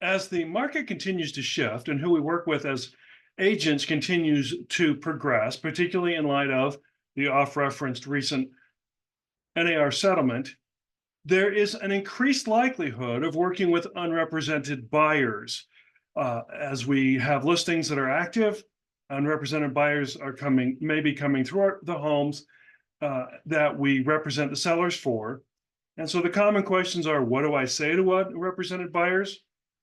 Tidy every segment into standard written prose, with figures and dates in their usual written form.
as the market continues to shift and who we work with as agents continues to progress, particularly in light of the off-referenced recent NAR settlement, there is an increased likelihood of working with unrepresented buyers. As we have listings that are active, unrepresented buyers are maybe coming through the homes that we represent the sellers for. And so the common questions are, what do I say to unrepresented buyers?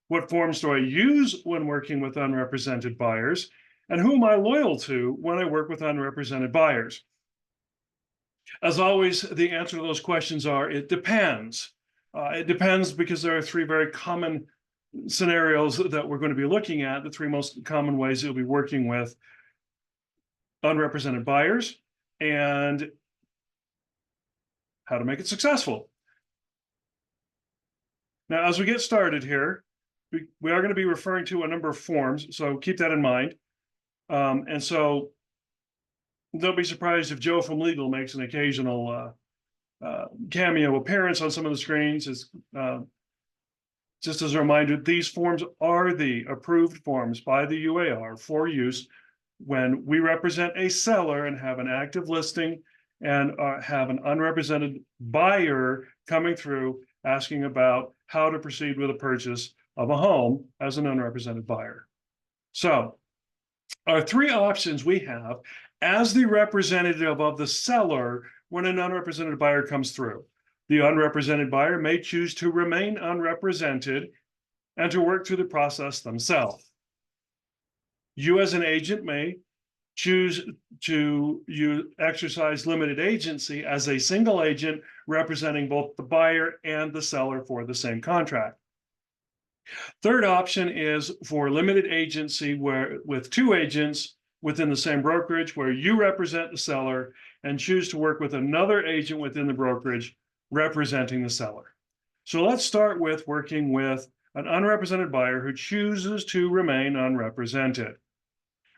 What forms do I use when working with unrepresented buyers? And who am I loyal to when I work with unrepresented buyers? As always, the answer to those questions are, it depends. It depends because there are three very common scenarios that we're going to be looking at, the three most common ways you'll be working with unrepresented buyers and how to make it successful. Now, as we get started here, we are going to be referring to a number of forms, so keep that in mind. And so don't be surprised if Joe from Legal makes an occasional cameo appearance on some of the screens. Just as a reminder, these forms are the approved forms by the UAR for use when we represent a seller and have an active listing and have an unrepresented buyer coming through asking about how to proceed with a purchase of a home as an unrepresented buyer. So our three options we have as the representative of the seller when an unrepresented buyer comes through. The unrepresented buyer may choose to remain unrepresented and to work through the process themselves. You as an agent may choose to exercise limited agency as a single agent representing both the buyer and the seller for the same contract. Third option is for limited agency with two agents within the same brokerage where you represent the seller and choose to work with another agent within the brokerage representing the seller. So let's start with working with an unrepresented buyer who chooses to remain unrepresented.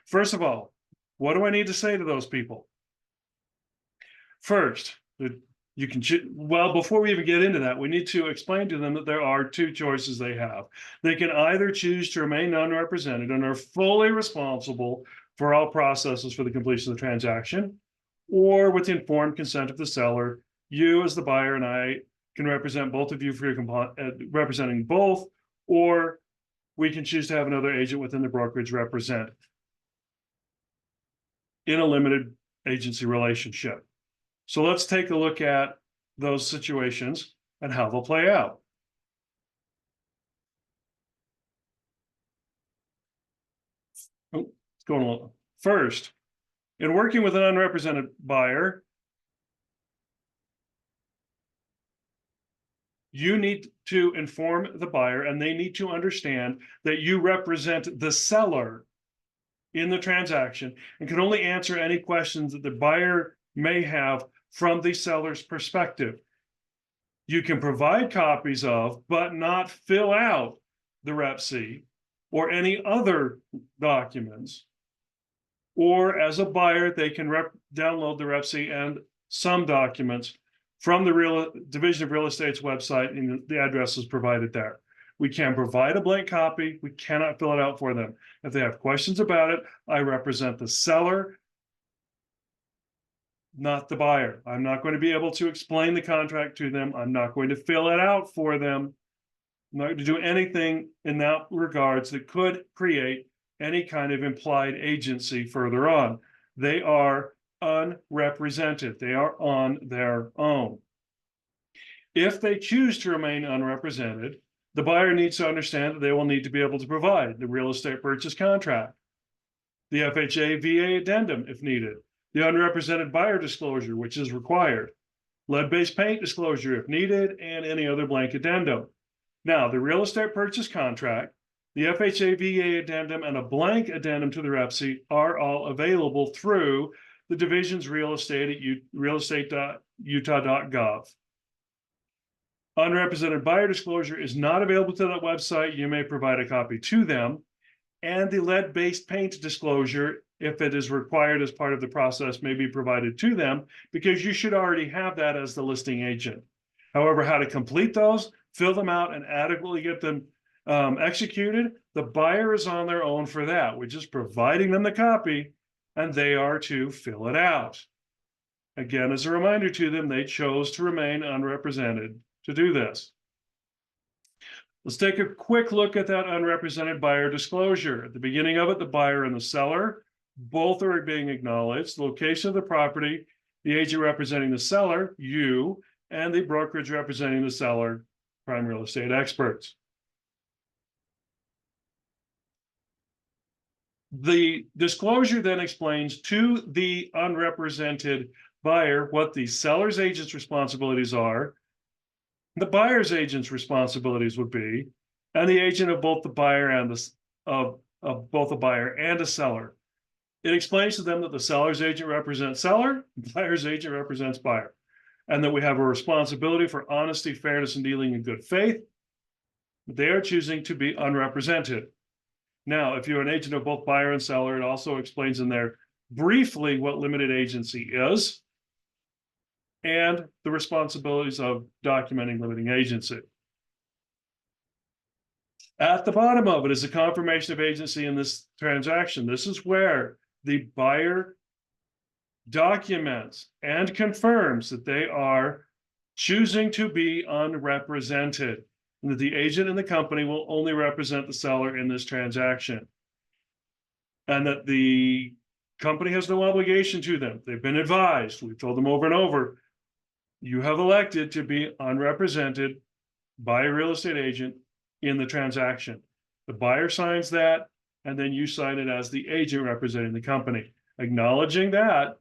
First of all, what do I need to say to those people? First, before we even get into that, we need to explain to them that there are two choices they have. They can either choose to remain unrepresented and are fully responsible for all processes for the completion of the transaction, or with the informed consent of the seller, you as the buyer and I can represent both of you for your representing both, or we can choose to have another agent within the brokerage represent in a limited agency relationship. So let's take a look at those situations and how they'll play out. Oh, it's going a little. First, in working with an unrepresented buyer, you need to inform the buyer and they need to understand that you represent the seller in the transaction and can only answer any questions that the buyer may have from the seller's perspective. You can provide copies of, but not fill out the Rep C or any other documents. Or as a buyer, they can download the Rep C and some documents from the Division of Real Estate's website, and the address is provided there. We can provide a blank copy. We cannot fill it out for them. If they have questions about it, I represent the seller, not the buyer. I'm not going to be able to explain the contract to them. I'm not going to fill it out for them. I'm not going to do anything in that regards that could create any kind of implied agency further on. They are unrepresented. They are on their own. If they choose to remain unrepresented, the buyer needs to understand that they will need to be able to provide the real estate purchase contract, the FHA VA addendum if needed, the unrepresented buyer disclosure, which is required, lead-based paint disclosure if needed, and any other blank addendum. Now, the real estate purchase contract, the FHA VA addendum, and a blank addendum to the Rep C are all available through the division's real estate at realestate.utah.gov. Unrepresented buyer disclosure is not available to that website. You may provide a copy to them. And the lead-based paint disclosure, if it is required as part of the process, may be provided to them because you should already have that as the listing agent. However, how to complete those, fill them out, and adequately get them executed, the buyer is on their own for that. We're just providing them the copy and they are to fill it out. Again, as a reminder to them, they chose to remain unrepresented to do this. Let's take a quick look at that unrepresented buyer disclosure. At the beginning of it, the buyer and the seller, both are being acknowledged. The location of the property, the agent representing the seller, you, and the brokerage representing the seller, prime real estate experts. The disclosure then explains to the unrepresented buyer what the seller's agent's responsibilities are, the buyer's agent's responsibilities would be, and the agent of both the buyer and of both a buyer and a seller. It explains to them that the seller's agent represents seller, the buyer's agent represents buyer, and that we have a responsibility for honesty, fairness, and dealing in good faith. They are choosing to be unrepresented. Now, if you're an agent of both buyer and seller, it also explains in there briefly what limited agency is and the responsibilities of documenting limiting agency. At the bottom of it is a confirmation of agency in this transaction. This is where the buyer documents and confirms that they are choosing to be unrepresented, and that the agent in the company will only represent the seller in this transaction, and that the company has no obligation to them. They've been advised. We've told them over and over, you have elected to be unrepresented by a real estate agent in the transaction. The buyer signs that, and then you sign it as the agent representing the company, acknowledging that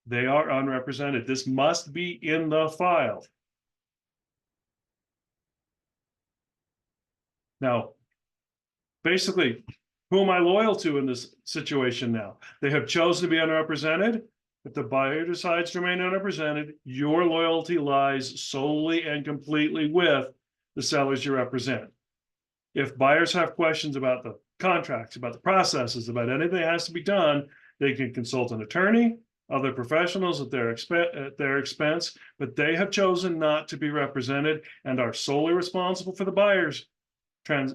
they are unrepresented. This must be in the file. Now, basically, who am I loyal to in this situation now? They have chosen to be unrepresented. If the buyer decides to remain unrepresented, your loyalty lies solely and completely with the sellers you represent. If buyers have questions about the contracts, about the processes, about anything that has to be done, they can consult an attorney, other professionals at their expense, but they have chosen not to be represented and are solely responsible for the buyer's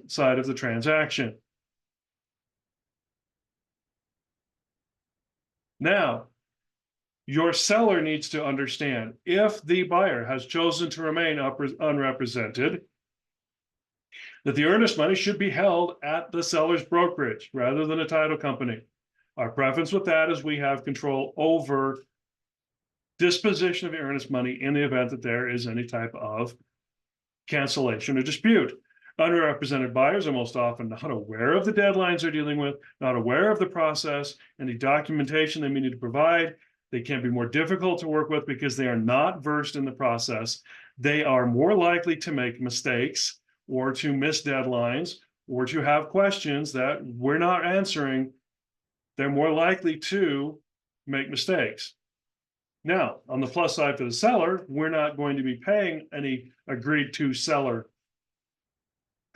side of the transaction. Now, your seller needs to understand if the buyer has chosen to remain unrepresented, that the earnest money should be held at the seller's brokerage rather than a title company. Our preference with that is we have control over disposition of the earnest money in the event that there is any type of cancellation or dispute. Underrepresented buyers are most often not aware of the deadlines they're dealing with, not aware of the process, any documentation they may need to provide. They can be more difficult to work with because they are not versed in the process. They are more likely to make mistakes or to miss deadlines or to have questions that we're not answering. They're more likely to make mistakes. Now, on the plus side for the seller, we're not going to be paying any agreed to seller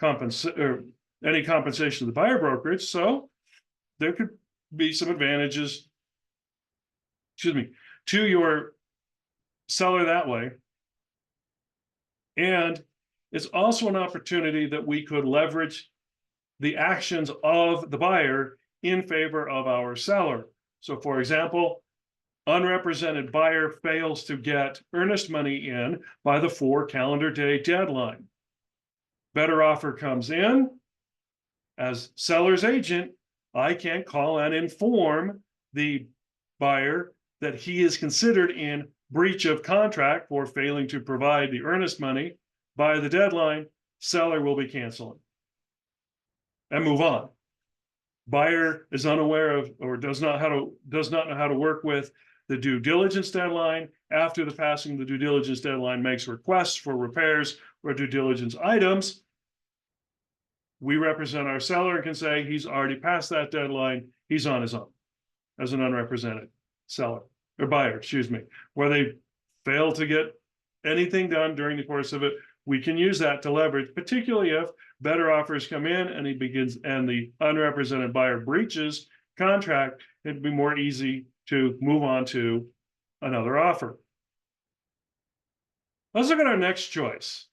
any compensation to the buyer brokerage, so there could be some advantages, to your seller that way. And it's also an opportunity that we could leverage the actions of the buyer in favor of our seller. So, for example, unrepresented buyer fails to get earnest money in by the 4 calendar day deadline. Better offer comes in. As seller's agent, I can call and inform the buyer that he is considered in breach of contract for failing to provide the earnest money by the deadline. Seller will be canceling and move on. Buyer is unaware of or does not know how to work with the due diligence deadline. After the passing of the due diligence deadline, makes requests for repairs or due diligence items. We represent our seller and can say he's already passed that deadline. He's on his own as an unrepresented seller or buyer, where they fail to get anything done during the course of it. We can use that to leverage, particularly if better offers come in and the unrepresented buyer breaches contract. It'd be more easy to move on to another offer. Let's look at our next choice.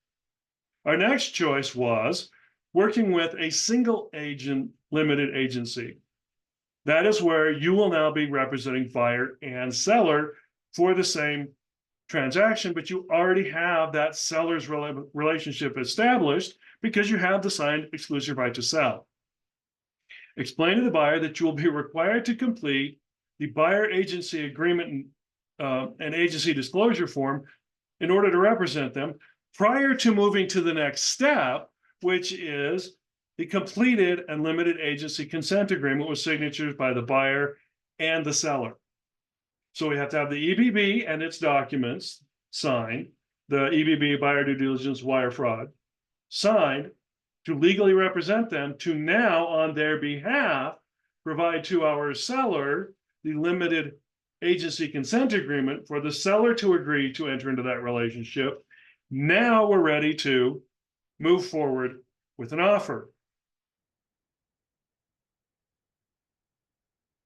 Our next choice was working with a single agent limited agency. That is where you will now be representing buyer and seller for the same transaction, but you already have that seller's relationship established because you have the signed exclusive right to sell. Explain to the buyer that you will be required to complete the buyer agency agreement and agency disclosure form in order to represent them prior to moving to the next step, which is the completed and limited agency consent agreement with signatures by the buyer and the seller. So we have to have the EBB and its documents signed, the EBB, buyer due diligence, wire fraud, signed to legally represent them, to now on their behalf provide to our seller the limited agency consent agreement for the seller to agree to enter into that relationship. Now we're ready to move forward with an offer.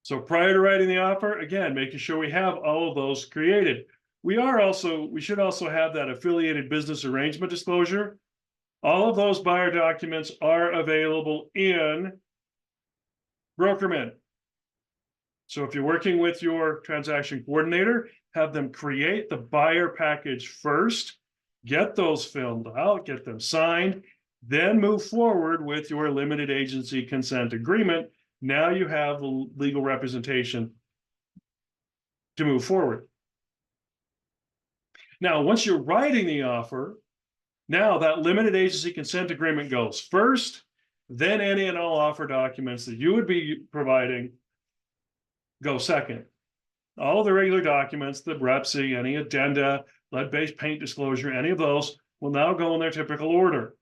So prior to writing the offer, again, making sure we have all of those created. We should also have that affiliated business arrangement disclosure. All of those buyer documents are available in Brokerman. So if you're working with your transaction coordinator, have them create the buyer package first, get those filled out, get them signed, then move forward with your limited agency consent agreement. Now you have the legal representation to move forward. Now, once you're writing the offer, now that limited agency consent agreement goes first, then any and all offer documents that you would be providing go second. All the regular documents, the REPSI, any addenda, lead-based paint disclosure, any of those will now go in their typical order.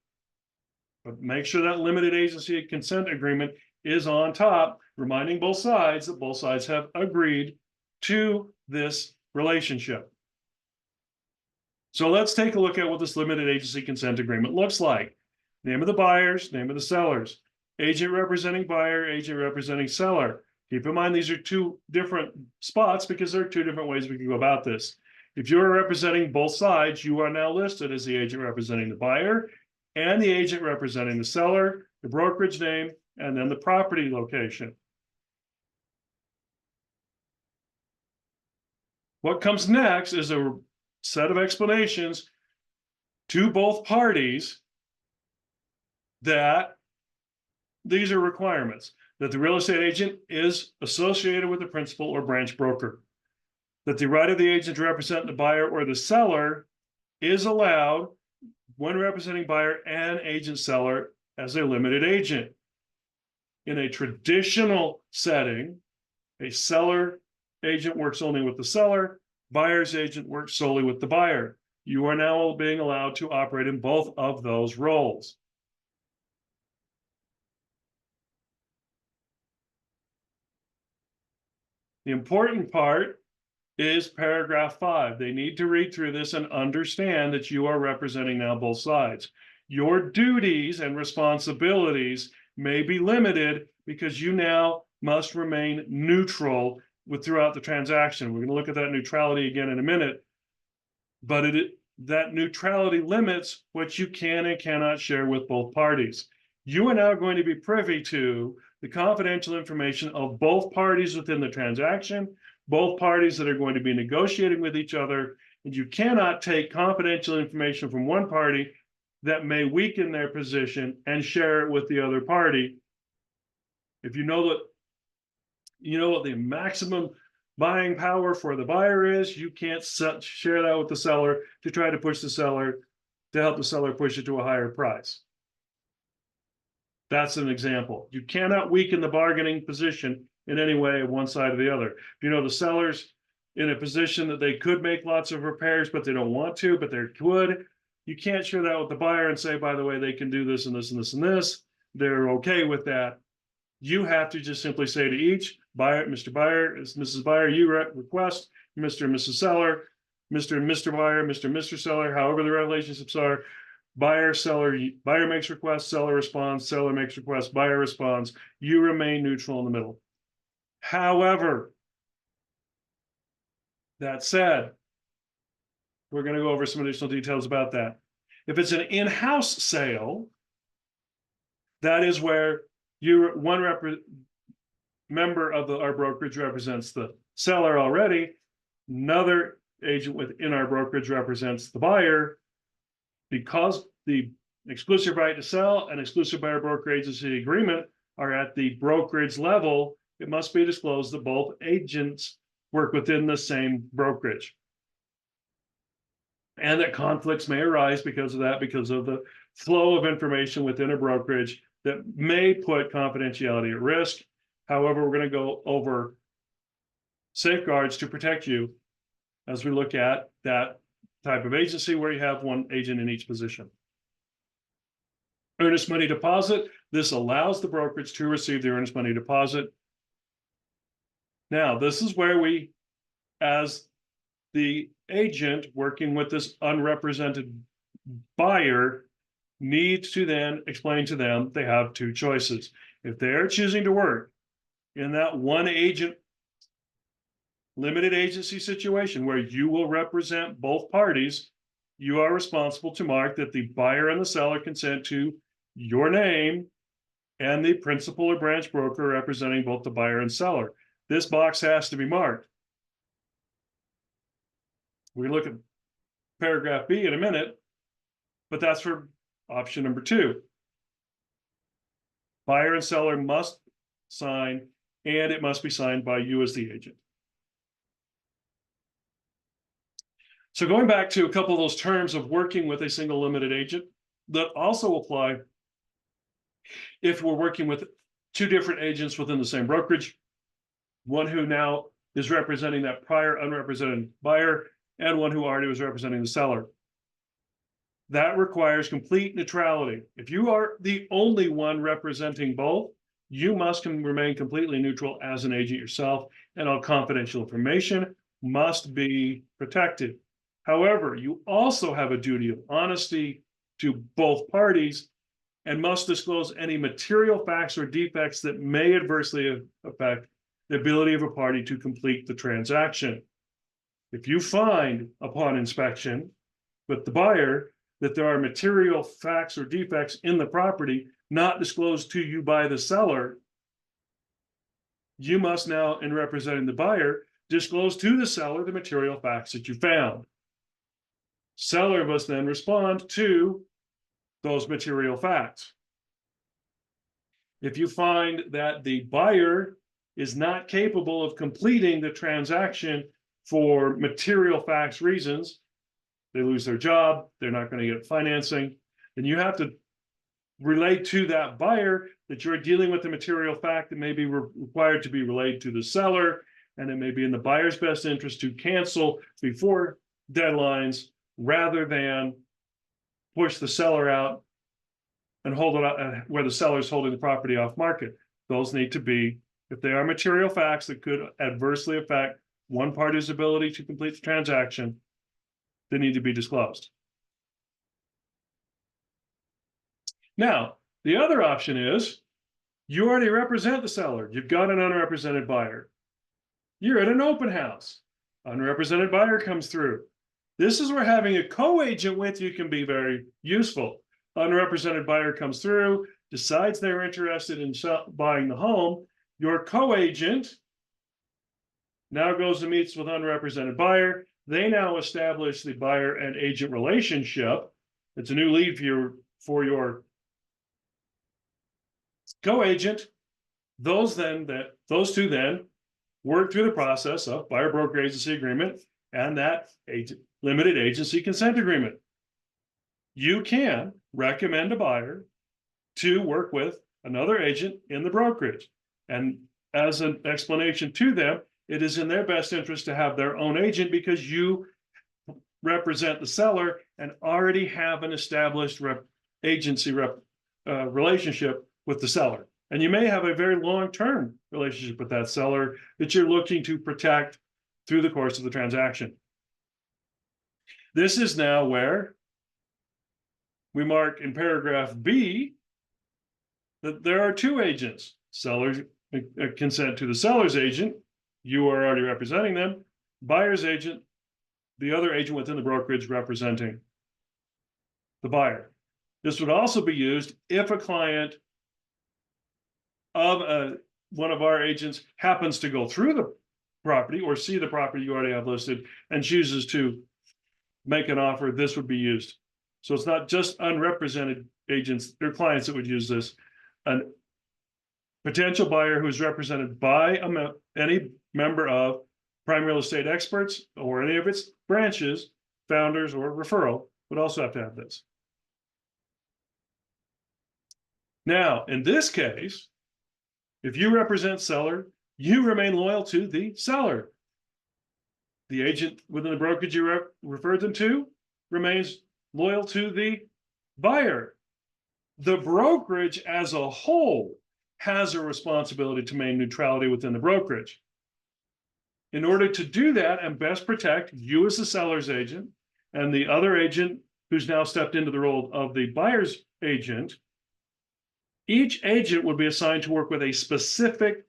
But make sure that limited agency consent agreement is on top, reminding both sides that both sides have agreed to this relationship. So let's take a look at what this limited agency consent agreement looks like. Name of the buyers, name of the sellers, agent representing buyer, agent representing seller. Keep in mind, these are two different spots because there are two different ways we can go about this. If you're representing both sides, you are now listed as the agent representing the buyer and the agent representing the seller, the brokerage name, and then the property location. What comes next is a set of explanations to both parties that these are requirements, that the real estate agent is associated with the principal or branch broker, that the right of the agent to represent the buyer or the seller is allowed when representing buyer and agent seller as a limited agent. In a traditional setting, a seller agent works only with the seller, buyer's agent works solely with the buyer. You are now being allowed to operate in both of those roles. The important part is paragraph 5. They need to read through this and understand that you are representing now both sides. Your duties and responsibilities may be limited because you now must remain neutral throughout the transaction. We're going to look at that neutrality again in a minute, but that neutrality limits what you can and cannot share with both parties. You are now going to be privy to the confidential information of both parties within the transaction, both parties that are going to be negotiating with each other, and you cannot take confidential information from one party that may weaken their position and share it with the other party. If you know what the maximum buying power for the buyer is, you can't share that with the seller to try to push the seller, to help the seller push it to a higher price. That's an example. You cannot weaken the bargaining position in any way of one side or the other. If you know the seller's in a position that they could make lots of repairs, but they don't want to, but they could, you can't share that with the buyer and say, by the way, they can do this and this and this and this. They're okay with that. You have to just simply say to each buyer, Mr. Buyer, Mrs. Buyer, you request, Mr. and Mrs. Seller, Mr. and Mr. Buyer, Mr. and Mr. Seller, however the relationships are, buyer, seller, buyer makes request, seller responds, seller makes request, buyer responds. You remain neutral in the middle. However, that said, we're going to go over some additional details about that. If it's an in-house sale, That is where member of our brokerage represents the seller already. Another agent within our brokerage represents the buyer. Because the exclusive right to sell and exclusive buyer broker agency agreement are at the brokerage level, it must be disclosed that both agents work within the same brokerage. And that conflicts may arise because of that, because of the flow of information within a brokerage that may put confidentiality at risk. However, we're going to go over safeguards to protect you as we look at that type of agency where you have one agent in each position. Earnest money deposit. This allows the brokerage to receive the earnest money deposit. Now, this is where we, as the agent working with this unrepresented buyer, needs to then explain to them they have two choices. If they are choosing to work in that one agent limited agency situation where you will represent both parties, you are responsible to mark that the buyer and the seller consent to your name and the principal or branch broker representing both the buyer and seller. This box has to be marked. We look at paragraph B in a minute, but that's for option number 2. Buyer and seller must sign, and it must be signed by you as the agent. So going back to a couple of those terms of working with a single limited agent, that also apply if we're working with 2 different agents within the same brokerage, one who now is representing that prior unrepresented buyer and one who already was representing the seller. That requires complete neutrality. If you are the only one representing both, you must remain completely neutral as an agent yourself, and all confidential information must be protected. However, you also have a duty of honesty to both parties and must disclose any material facts or defects that may adversely affect the ability of a party to complete the transaction. If you find upon inspection with the buyer that there are material facts or defects in the property not disclosed to you by the seller, you must now, in representing the buyer, disclose to the seller the material facts that you found. Seller must then respond to those material facts. If you find that the buyer is not capable of completing the transaction for material facts reasons, they lose their job, they're not going to get financing, then you have to relate to that buyer that you're dealing with a material fact that may be required to be relayed to the seller, and it may be in the buyer's best interest to cancel before deadlines rather than push the seller out and hold it out where the seller is holding the property off market. Those need to be, if they are material facts that could adversely affect one party's ability to complete the transaction, they need to be disclosed. Now, the other option is you already represent the seller. You've got an unrepresented buyer. You're at an open house. Unrepresented buyer comes through. This is where having a co-agent with you can be very useful. Unrepresented buyer comes through, decides they're interested in buying the home. Your co-agent now goes and meets with unrepresented buyer. They now establish the buyer and agent relationship. It's a new lead for your co-agent. Those two then work through the process of buyer broker agency agreement and that limited agency consent agreement. You can recommend a buyer to work with another agent in the brokerage. And as an explanation to them, it is in their best interest to have their own agent because you represent the seller and already have an established agency relationship with the seller. And you may have a very long-term relationship with that seller that you're looking to protect through the course of the transaction. This is now where we mark in paragraph B that there are 2 agents. Sellers consent to the seller's agent. You are already representing them. Buyer's agent, the other agent within the brokerage representing the buyer. This would also be used if a client of one of our agents happens to go through the property or see the property you already have listed and chooses to make an offer, this would be used. So it's not just unrepresented agents or clients that would use this. A potential buyer who is represented by any member of Prime Real Estate Experts or any of its branches, founders, or referral would also have to have this. Now, in this case, if you represent seller, you remain loyal to the seller. The agent within the brokerage you referred them to remains loyal to the buyer. The brokerage as a whole has a responsibility to maintain neutrality within the brokerage. In order to do that and best protect you as the seller's agent and the other agent who's now stepped into the role of the buyer's agent, each agent would be assigned to work with a specific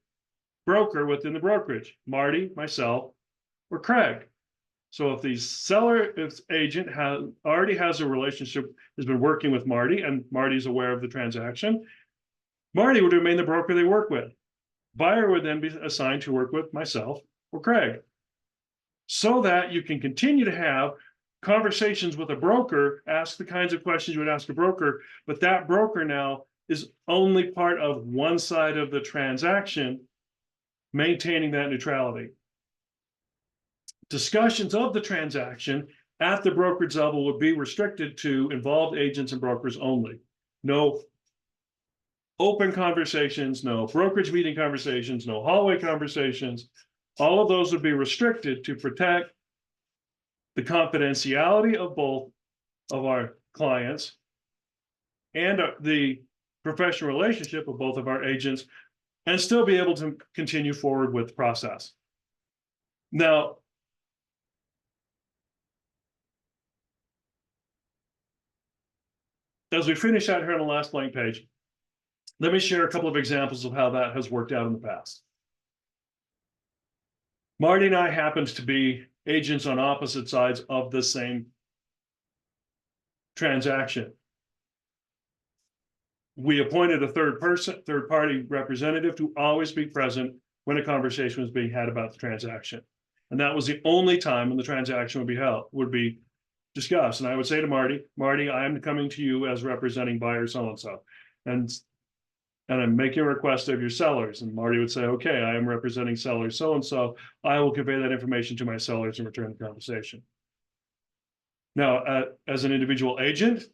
broker within the brokerage, Marty, myself, or Craig. So if the seller agent already has a relationship, has been working with Marty, and Marty's aware of the transaction, Marty would remain the broker they work with. Buyer would then be assigned to work with myself or Craig, so that you can continue to have conversations with a broker, ask the kinds of questions you would ask a broker, but that broker now is only part of one side of the transaction, maintaining that neutrality. Discussions of the transaction at the brokerage level would be restricted to involved agents and brokers only. No open conversations, no brokerage meeting conversations, no hallway conversations. All of those would be restricted to protect the confidentiality of both of our clients and the professional relationship of both of our agents, and still be able to continue forward with the process. Now, as we finish out here on the last blank page, let me share a couple of examples of how that has worked out in the past. Marty and I happened to be agents on opposite sides of the same transaction. We appointed a third party representative to always be present when a conversation was being had about the transaction. And that was the only time when the transaction would be discussed. And I would say to Marty, I am coming to you as representing buyer so-and-so. And I'm making a request of your sellers. And Marty would say, okay, I am representing seller so-and-so. I will convey that information to my sellers and return the conversation. Now, as an individual agent,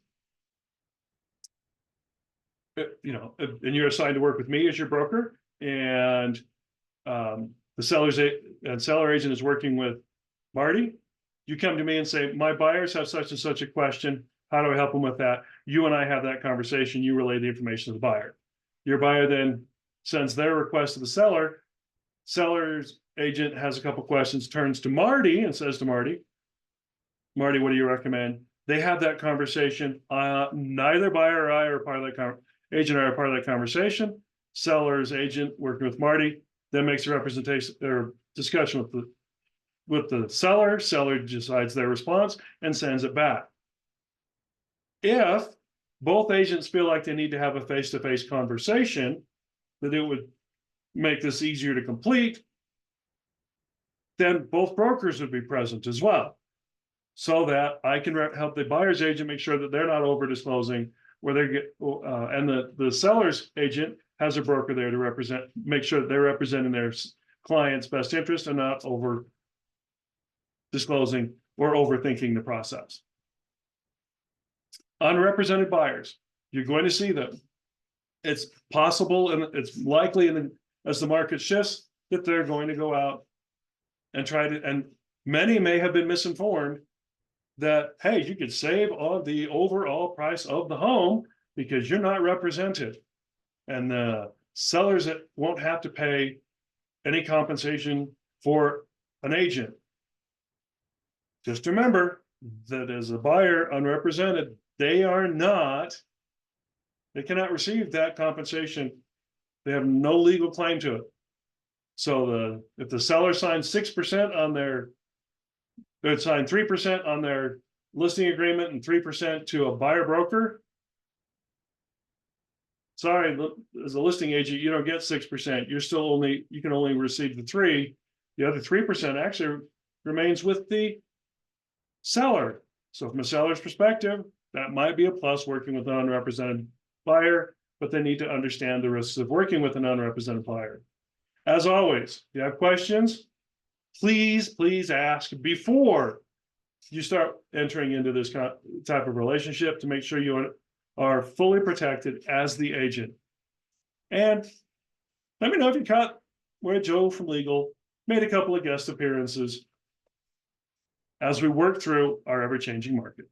and you're assigned to work with me as your broker, and the seller agent is working with Marty, you come to me and say, my buyers have such and such a question. How do I help them with that? You and I have that conversation. You relay the information to the buyer. Your buyer then sends their request to the seller. Seller's agent has a couple questions, turns to Marty and says to Marty, what do you recommend? They have that conversation. Neither buyer or I are part of that agent are a part of that conversation. Seller's agent working with Marty then makes a representation or discussion with the seller. Seller decides their response and sends it back. If both agents feel like they need to have a face-to-face conversation, that it would make this easier to complete, then both brokers would be present as well, so that I can help the buyer's agent make sure that they're not over disclosing where they get, and the seller's agent has a broker there to make sure that they're representing their client's best interest and not over disclosing or overthinking the process. Unrepresented buyers, you're going to see them. It's possible and it's likely as the market shifts that they're going to go out and and many may have been misinformed that, hey, you could save on the overall price of the home because you're not represented. And the sellers won't have to pay any compensation for an agent. Just remember that as a buyer unrepresented, they cannot receive that compensation. They have no legal claim to it. So if the seller signs 6% on they'd sign 3% on their listing agreement and 3% to a buyer broker, sorry, as a listing agent, you don't get 6%. You can only receive the 3. The other 3% actually remains with the seller. So from a seller's perspective, that might be a plus working with an unrepresented buyer, but they need to understand the risks of working with an unrepresented buyer. As always, if you have questions, please ask before you start entering into this type of relationship to make sure you are fully protected as the agent. And let me know if you caught where Joe from Legal made a couple of guest appearances as we work through our ever-changing market.